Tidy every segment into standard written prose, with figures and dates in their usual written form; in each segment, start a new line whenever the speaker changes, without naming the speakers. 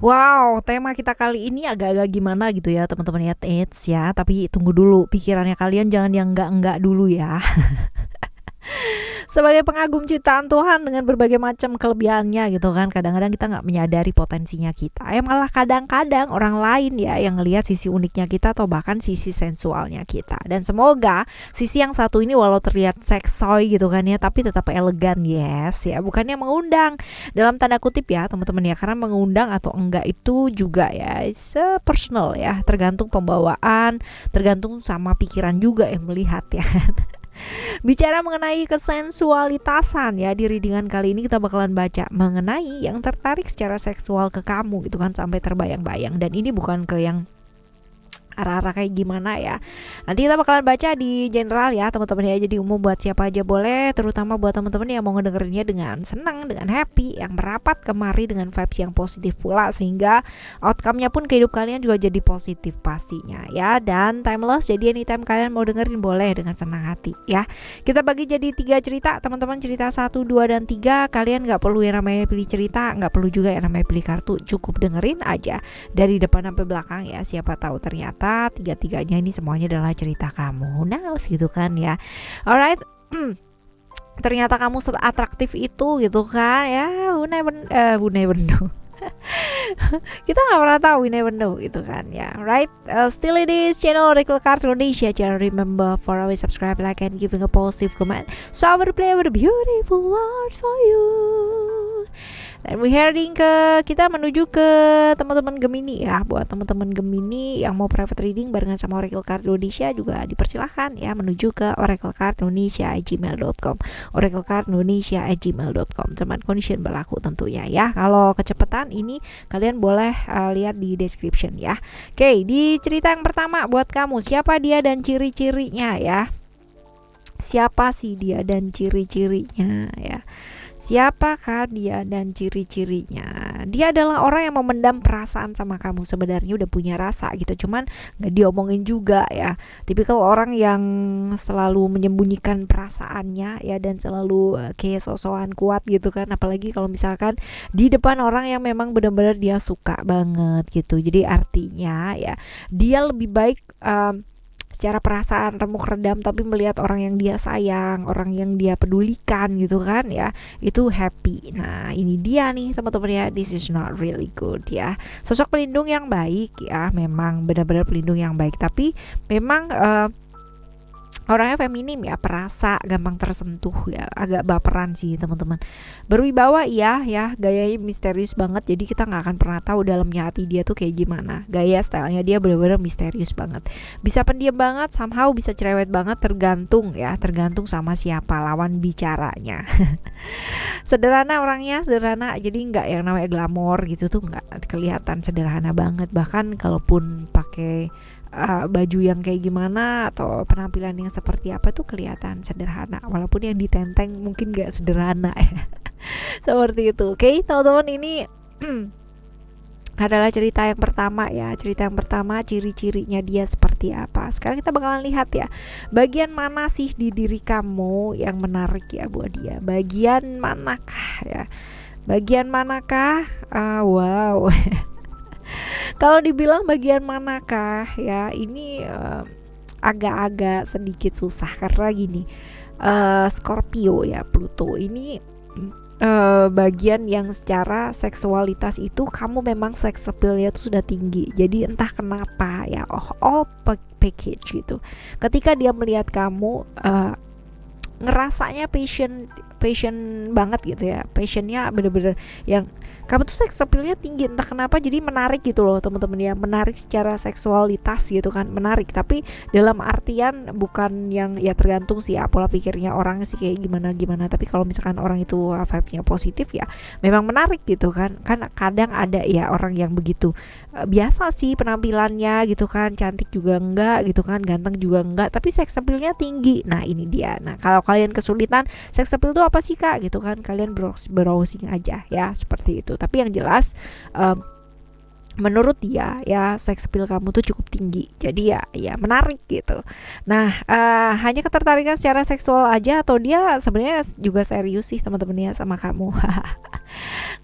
Wow, tema kita kali ini agak-agak gimana gitu ya teman-teman ya, eits ya, tapi tunggu dulu pikirannya kalian jangan yang enggak-enggak dulu ya. Sebagai pengagum ciptaan Tuhan dengan berbagai macam kelebihannya gitu kan, kadang-kadang kita nggak menyadari potensinya kita. Malah kadang-kadang orang lain ya yang ngelihat sisi uniknya kita atau bahkan sisi sensualnya kita. Dan semoga sisi yang satu ini walau terlihat seksoy gitu kan ya, tapi tetap elegan, yes ya, bukannya mengundang dalam tanda kutip ya teman-teman ya, karena mengundang atau enggak itu juga ya personal ya, tergantung pembawaan, tergantung sama pikiran juga yang melihat ya. Bicara mengenai kesensualitasan ya, di readingan kali ini kita bakalan baca mengenai yang tertarik secara seksual ke kamu gitu kan, sampai terbayang-bayang. Dan ini bukan ke yang arah-arah kayak gimana ya. Nanti kita bakalan baca di general ya teman-teman ya. Jadi umum buat siapa aja boleh, terutama buat teman-teman yang mau ngedengerinnya dengan senang, dengan happy, yang merapat kemari dengan vibes yang positif pula, sehingga outcome-nya pun ke hidup kalian juga jadi positif pastinya ya. Dan timeless, jadi anytime kalian mau dengerin boleh dengan senang hati ya. Kita bagi jadi 3 cerita teman-teman, cerita 1, 2, dan 3. Kalian gak perlu yang namanya pilih cerita, gak perlu juga yang namanya pilih kartu, cukup dengerin aja dari depan sampai belakang ya. Siapa tahu ternyata tiga-tiganya ini semuanya adalah cerita kamu. Nah, gitu kan ya. Alright. Ternyata kamu atraktif itu gitu kan ya. Who never know. Kita nggak pernah tahu, we never know gitu kan ya, right? Still it is channel Oracle Card Indonesia. Jangan remember for always subscribe, like, and giving a positive comment, so I will play with a beautiful words for you. Dan we heading kita menuju ke teman-teman Gemini ya. Buat teman-teman Gemini yang mau private reading barengan sama Oracle Card Indonesia juga dipersilahkan ya, menuju ke oraclecardindonesia@gmail.com, oraclecardindonesia@gmail.com. Cuman condition berlaku tentunya ya. Kalau kecepatan ini kalian boleh lihat di description ya. Oke, di cerita yang pertama buat kamu, siapa dia dan ciri-cirinya ya. Siapa sih dia dan ciri-cirinya ya. Siapakah dia dan ciri-cirinya? Dia adalah orang yang memendam perasaan sama kamu. Sebenarnya udah punya rasa gitu, cuman gak diomongin juga ya. Tipikal orang yang selalu menyembunyikan perasaannya ya, dan selalu kayak sosokan kuat gitu kan. Apalagi kalau misalkan di depan orang yang memang benar-benar dia suka banget gitu. Jadi artinya ya, dia lebih baik secara perasaan remuk redam, tapi melihat orang yang dia sayang, orang yang dia pedulikan gitu kan ya, itu happy. Nah ini dia nih teman-teman ya, this is not really good ya. Sosok pelindung yang baik ya, memang benar-benar pelindung yang baik, tapi memang orangnya feminim ya, perasa, gampang tersentuh ya, agak baperan sih teman-teman. Berwibawa iya ya, gayanya misterius banget, jadi kita nggak akan pernah tahu dalamnya hati dia tuh kayak gimana. Gaya stylenya dia benar-benar misterius banget. Bisa pendiam banget, somehow bisa cerewet banget, tergantung ya, tergantung sama siapa lawan bicaranya. Sederhana orangnya, sederhana, jadi nggak yang namanya glamor gitu tuh, nggak kelihatan, sederhana banget. Bahkan kalaupun pakai baju yang kayak gimana atau penampilan yang seperti apa tuh kelihatan sederhana, walaupun yang ditenteng mungkin gak sederhana ya. Seperti itu. Oke, teman-teman, ini adalah cerita yang pertama ya. Cerita yang pertama, ciri-cirinya dia seperti apa. Sekarang kita bakalan lihat ya, bagian mana sih di diri kamu yang menarik ya buat dia. Bagian manakah ya? Bagian manakah? Wow. Kalau dibilang bagian manakah ya, ini agak-agak sedikit susah karena gini, Scorpio ya, Pluto ini bagian yang secara seksualitas itu kamu memang sex appeal-nya tuh sudah tinggi. Jadi entah kenapa ya, all package gitu. Ketika dia melihat kamu ngerasanya passion banget gitu ya, passionnya bener-bener yang kamu tuh seks appeal-nya tinggi, entah kenapa jadi menarik gitu loh teman-teman ya, menarik secara seksualitas gitu kan, menarik, tapi dalam artian bukan yang ya, tergantung sih ya pola pikirnya orang sih kayak gimana, tapi kalau misalkan orang itu vibe-nya positif ya memang menarik gitu kan kadang ada ya orang yang begitu, biasa sih penampilannya gitu kan, cantik juga enggak gitu kan, ganteng juga enggak, tapi seks appeal-nya tinggi. Nah ini dia. Nah kalau kalian kesulitan seks appeal itu apa sih kak gitu kan, kalian browsing aja ya, seperti itu. Tapi yang jelas menurut dia ya seks appeal kamu tuh cukup tinggi, jadi ya menarik gitu. Nah hanya ketertarikan secara seksual aja atau dia sebenarnya juga serius sih teman-teman ya sama kamu?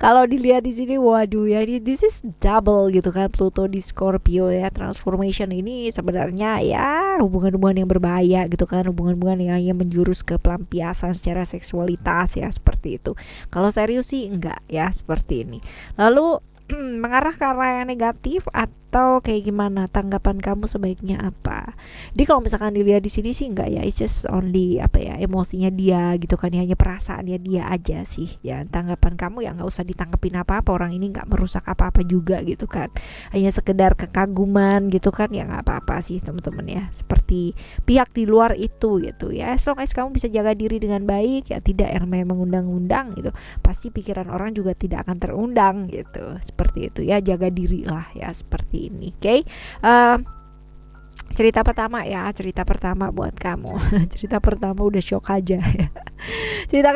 Kalau dilihat di sini, waduh ya, this is double gitu kan, Pluto di Scorpio ya. Transformation ini sebenarnya ya hubungan-hubungan yang berbahaya gitu kan, hubungan-hubungan yang hanya menjurus ke pelampiasan secara seksualitas ya, seperti itu. Kalau serius sih enggak ya, seperti ini. Lalu mengarah ke arah yang negatif atau kayak gimana, tanggapan kamu sebaiknya apa? Jadi kalau misalkan dilihat di sini sih enggak ya, it's just only apa ya, emosinya dia gitu kan ya, hanya perasaannya dia aja sih ya. Tanggapan kamu ya nggak usah ditangkepin apa-apa, orang ini nggak merusak apa-apa juga gitu kan, hanya sekedar kekaguman gitu kan ya, nggak apa-apa sih teman-teman ya, seperti pihak di luar itu gitu ya. As long as kamu bisa jaga diri dengan baik ya, tidak yang namanya mengundang-undang gitu, pasti pikiran orang juga tidak akan terundang gitu, seperti itu ya. Jaga diri lah ya, seperti ini. Oke, cerita pertama ya, cerita pertama buat kamu. Cerita pertama udah shock aja ya. Cerita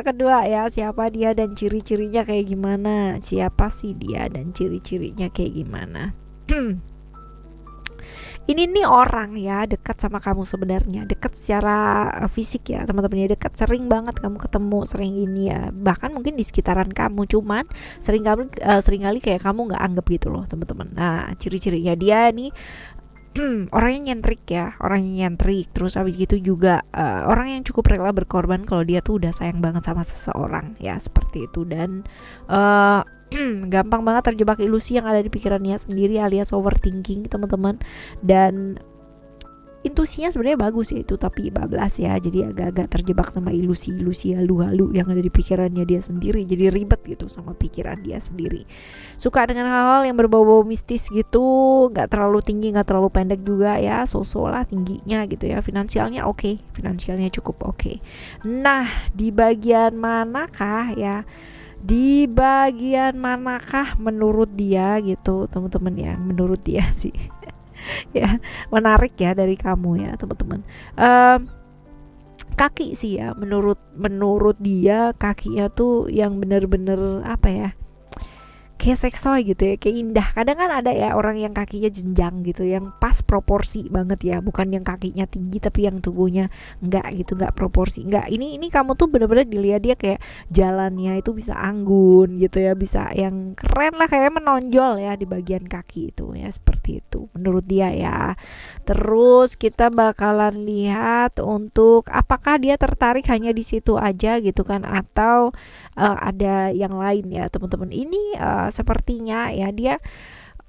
kedua ya, siapa dia dan ciri-cirinya kayak gimana? Siapa sih dia dan ciri-cirinya kayak gimana? Ini nih orang ya, dekat sama kamu sebenarnya, dekat secara fisik ya teman-teman ya, dekat, sering banget kamu ketemu, sering ini ya, bahkan mungkin di sekitaran kamu, cuman seringkali kayak kamu nggak anggap gitu loh teman-teman. Nah, ciri-cirinya dia nih orangnya nyentrik ya, orangnya nyentrik, terus habis gitu juga orang yang cukup rela berkorban kalau dia tuh udah sayang banget sama seseorang ya, seperti itu. Dan gampang banget terjebak ilusi yang ada di pikirannya sendiri alias overthinking teman-teman. Dan intuisinya sebenarnya bagus ya itu, tapi bablas ya, jadi agak-agak terjebak sama ilusi-ilusi halu-halu yang ada di pikirannya dia sendiri, jadi ribet gitu sama pikiran dia sendiri. Suka dengan hal-hal yang berbau-bau mistis gitu, nggak terlalu tinggi nggak terlalu pendek juga ya, so-so lah tingginya gitu ya. Finansialnya oke, finansialnya cukup oke. Nah, di bagian manakah ya, di bagian manakah menurut dia gitu teman-teman ya, menurut dia sih ya, menarik ya dari kamu ya teman-teman. Kaki sih ya, menurut dia kakinya tuh yang bener-bener apa ya, kayak seksoy gitu ya, kayak indah. Kadang kan ada ya orang yang kakinya jenjang gitu, yang pas proporsi banget ya, bukan yang kakinya tinggi tapi yang tubuhnya enggak gitu, enggak proporsi, enggak. Ini kamu tuh bener-bener dilihat dia kayak jalannya itu bisa anggun gitu ya, bisa yang keren lah, kayak menonjol ya di bagian kaki itu ya, seperti itu menurut dia ya. Terus kita bakalan lihat untuk apakah dia tertarik hanya di situ aja gitu kan, atau ada yang lain ya teman-teman. Ini sepertinya ya dia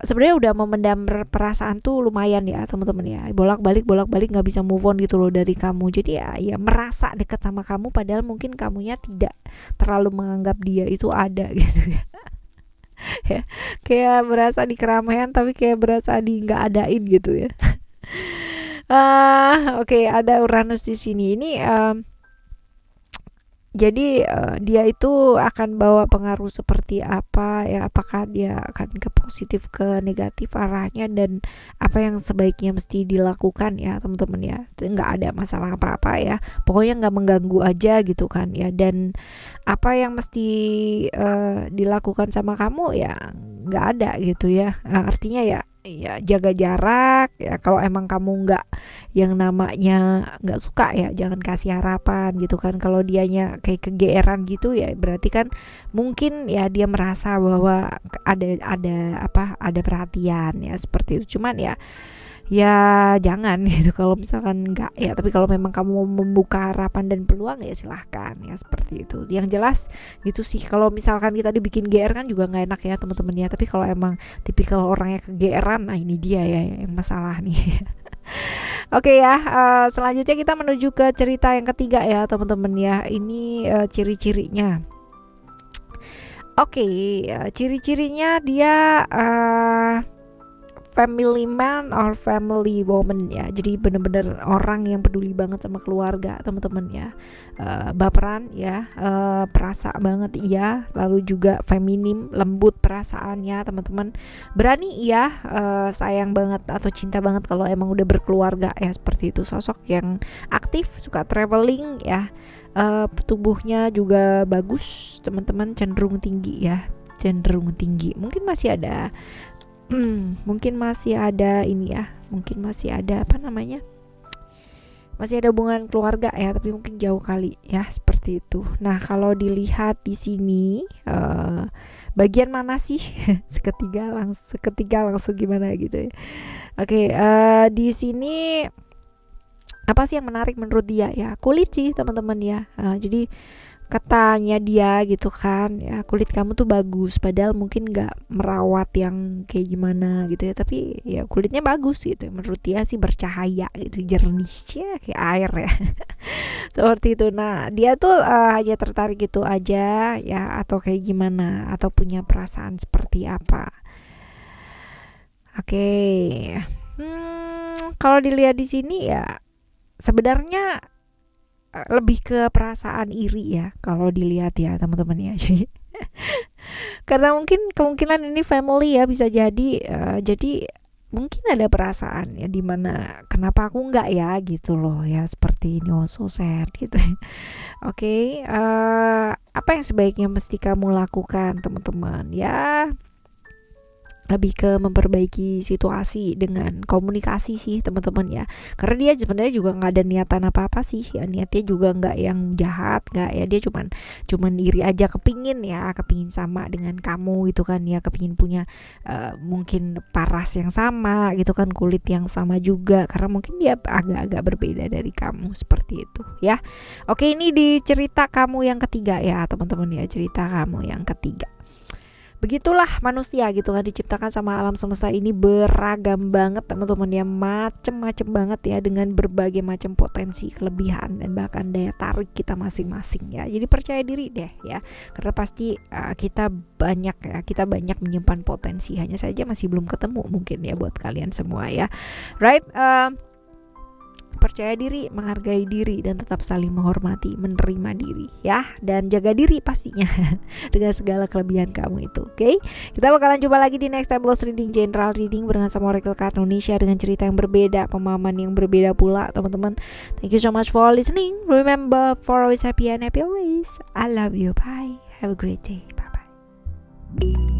sebenarnya udah memendam perasaan tuh lumayan ya teman-teman ya, bolak-balik nggak bisa move on gitu loh dari kamu. Jadi ya merasa dekat sama kamu padahal mungkin kamunya tidak terlalu menganggap dia itu ada gitu ya. Ya, kayak berasa di keramaian tapi kayak berasa di nggak adain gitu ya. Oke, ada Uranus di sini. Ini jadi dia itu akan bawa pengaruh seperti apa ya, apakah dia akan ke positif ke negatif arahnya, dan apa yang sebaiknya mesti dilakukan ya teman-teman ya. Nggak ada masalah apa-apa ya, pokoknya nggak mengganggu aja gitu kan ya. Dan apa yang mesti dilakukan sama kamu ya nggak ada gitu ya. Artinya ya jaga jarak ya, kalau emang kamu nggak yang namanya nggak suka ya jangan kasih harapan gitu kan. Kalau dianya kayak kegeeran gitu ya berarti kan mungkin ya dia merasa bahwa ada perhatian ya, seperti itu. Cuman ya jangan gitu kalau misalkan enggak ya. Tapi kalau memang kamu mau membuka harapan dan peluang ya silahkan ya, seperti itu. Yang jelas gitu sih, kalau misalkan kita dibikin GR kan juga nggak enak ya teman-teman ya. Tapi kalau emang tipikal orangnya kegeeran, nah ini dia ya yang masalah nih. Oke ya, selanjutnya kita menuju ke cerita yang ketiga ya teman-teman ya. Ini ciri-cirinya. Oke, ciri-cirinya dia family man or family woman ya. Jadi bener-bener orang yang peduli banget sama keluarga teman-teman ya. Baperan ya, perasa banget iya. Lalu juga feminim, lembut perasaannya teman-teman. Berani ya, sayang banget atau cinta banget kalau emang udah berkeluarga ya, seperti itu. Sosok yang aktif, suka traveling ya. Tubuhnya juga bagus teman-teman, cenderung tinggi ya, cenderung tinggi. Mungkin masih ada ini ya, mungkin masih ada apa namanya, masih ada hubungan keluarga ya, tapi mungkin jauh kali ya, seperti itu. Nah, kalau dilihat di sini bagian mana sih seketika langsung gimana gitu ya. Oke, di sini apa sih yang menarik menurut dia ya? Kulit sih teman-teman ya. Jadi katanya dia gitu kan ya, kulit kamu tuh bagus, padahal mungkin nggak merawat yang kayak gimana gitu ya, tapi ya kulitnya bagus gitu, menurut dia sih bercahaya gitu, jernih sih kayak air ya. Seperti itu. Nah, dia tuh hanya tertarik gitu aja ya, atau kayak gimana, atau punya perasaan seperti apa. Oke. Kalau dilihat di sini ya sebenarnya lebih ke perasaan iri ya kalau dilihat ya teman-teman ya. Karena mungkin kemungkinan ini family ya, bisa jadi mungkin ada perasaan ya, dimana kenapa aku nggak ya gitu loh ya, seperti ini. Oh, so sad gitu. Oke, apa yang sebaiknya mesti kamu lakukan teman-teman ya? Lebih ke memperbaiki situasi dengan komunikasi sih teman-teman ya, karena dia sebenarnya juga nggak ada niatan apa-apa sih ya, niatnya juga nggak yang jahat, nggak ya, dia cuman iri aja, kepingin sama dengan kamu gitu kan ya, kepingin punya mungkin paras yang sama gitu kan, kulit yang sama juga, karena mungkin dia agak-agak berbeda dari kamu, seperti itu ya. Oke, ini di cerita kamu yang ketiga ya teman-teman ya, cerita kamu yang ketiga. Begitulah manusia gitu kan, diciptakan sama alam semesta ini beragam banget teman-teman ya, macem-macem banget ya, dengan berbagai macam potensi, kelebihan, dan bahkan daya tarik kita masing-masing ya. Jadi percaya diri deh ya, karena pasti kita banyak menyimpan potensi, hanya saja masih belum ketemu mungkin ya buat kalian semua ya, right? Percaya diri, menghargai diri, dan tetap saling menghormati, menerima diri ya, dan jaga diri pastinya dengan segala kelebihan kamu itu. Oke, kita bakalan jumpa lagi di next Timeless Reading, General Reading barengan sama Oracle Card Indonesia, dengan cerita yang berbeda, pemahaman yang berbeda pula teman-teman. Thank you so much for listening. Remember, for always happy and happy always. I love you. Bye. Have a great day. Bye bye.